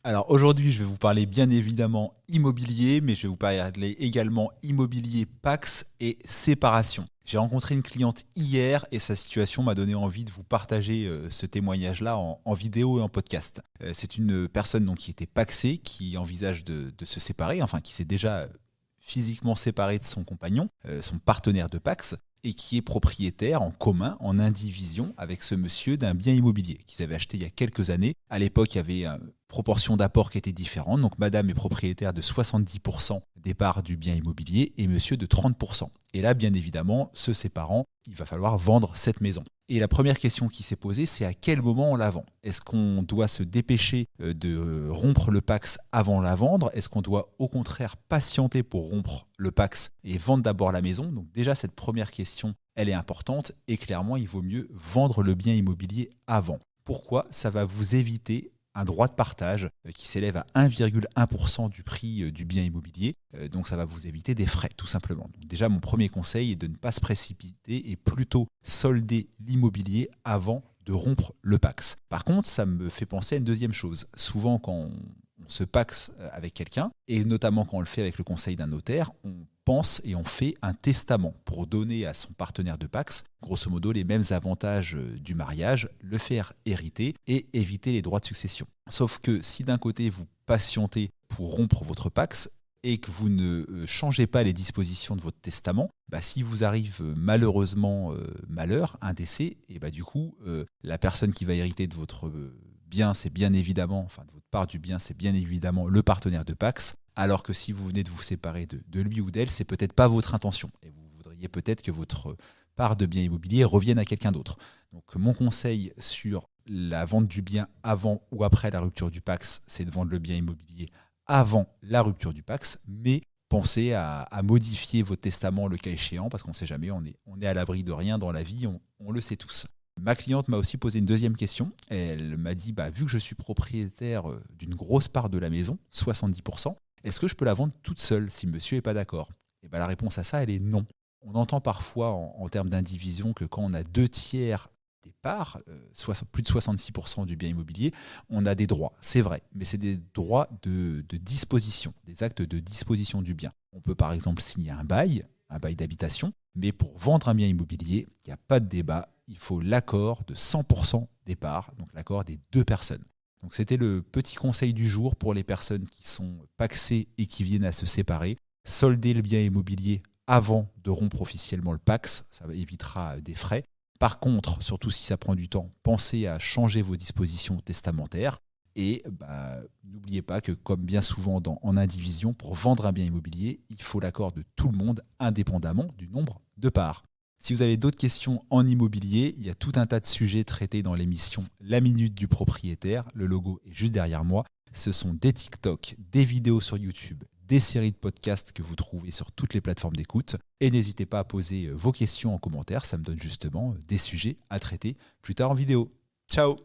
Alors aujourd'hui, je vais vous parler bien évidemment immobilier, mais je vais vous parler également immobilier Pacs et séparation. J'ai rencontré une cliente hier et sa situation m'a donné envie de vous partager ce témoignage-là en vidéo et en podcast. C'est une personne donc, qui était pacsée, qui envisage de se séparer, enfin qui s'est déjà physiquement séparée de son compagnon, son partenaire de Pacs, et qui est propriétaire en commun, en indivision, avec ce monsieur d'un bien immobilier qu'ils avaient acheté il y a quelques années. À l'époque, il y avait une proportion d'apport qui était différente. Donc madame est propriétaire de 70% des parts du bien immobilier et monsieur de 30%. Et là, bien évidemment, se séparant, il va falloir vendre cette maison. Et la première question qui s'est posée, c'est à quel moment on la vend ? Est-ce qu'on doit se dépêcher de rompre le Pacs avant la vendre ? Est-ce qu'on doit au contraire patienter pour rompre le Pacs et vendre d'abord la maison ? Donc déjà, cette première question, elle est importante et clairement, il vaut mieux vendre le bien immobilier avant. Pourquoi ? Ça va vous éviter un droit de partage qui s'élève à 1,1% du prix du bien immobilier. Donc ça va vous éviter des frais, tout simplement. Donc déjà, mon premier conseil est de ne pas se précipiter et plutôt solder l'immobilier avant de rompre le Pacs. Par contre, ça me fait penser à une deuxième chose. Souvent, quand on se Pacs avec quelqu'un, et notamment quand on le fait avec le conseil d'un notaire, on pense et on fait un testament pour donner à son partenaire de Pacs, grosso modo, les mêmes avantages du mariage, le faire hériter et éviter les droits de succession. Sauf que si d'un côté vous patientez pour rompre votre Pacs et que vous ne changez pas les dispositions de votre testament, si vous arrive malheureusement malheur, un décès, et du coup, la personne qui va hériter de votre bien, c'est bien évidemment, enfin de votre part du bien, c'est bien évidemment le partenaire de Pacs, alors que si vous venez de vous séparer de lui ou d'elle, c'est peut-être pas votre intention. Et vous voudriez peut-être que votre part de bien immobilier revienne à quelqu'un d'autre. Donc mon conseil sur la vente du bien avant ou après la rupture du Pacs, c'est de vendre le bien immobilier avant la rupture du Pacs, mais pensez à modifier votre testament le cas échéant, parce qu'on ne sait jamais, on est à l'abri de rien dans la vie, on le sait tous. Ma cliente m'a aussi posé une deuxième question. Elle m'a dit, vu que je suis propriétaire d'une grosse part de la maison, 70%, est-ce que je peux la vendre toute seule si monsieur n'est pas d'accord ? Et la réponse à ça, elle est non. On entend parfois en termes d'indivision que quand on a 2/3 des parts, plus de 66% du bien immobilier, on a des droits. C'est vrai, mais c'est des droits de disposition, des actes de disposition du bien. On peut par exemple signer un bail d'habitation, mais pour vendre un bien immobilier, il n'y a pas de débat, il faut l'accord de 100% des parts, donc l'accord des deux personnes. Donc c'était le petit conseil du jour pour les personnes qui sont pacsées et qui viennent à se séparer. Solder le bien immobilier avant de rompre officiellement le Pacs, ça évitera des frais. Par contre, surtout si ça prend du temps, pensez à changer vos dispositions testamentaires. Et n'oubliez pas que, comme bien souvent en indivision, pour vendre un bien immobilier, il faut l'accord de tout le monde, indépendamment du nombre de parts. Si vous avez d'autres questions en immobilier, il y a tout un tas de sujets traités dans l'émission La Minute du Propriétaire. Le logo est juste derrière moi. Ce sont des TikTok, des vidéos sur YouTube, des séries de podcasts que vous trouvez sur toutes les plateformes d'écoute. Et n'hésitez pas à poser vos questions en commentaire, ça me donne justement des sujets à traiter plus tard en vidéo. Ciao!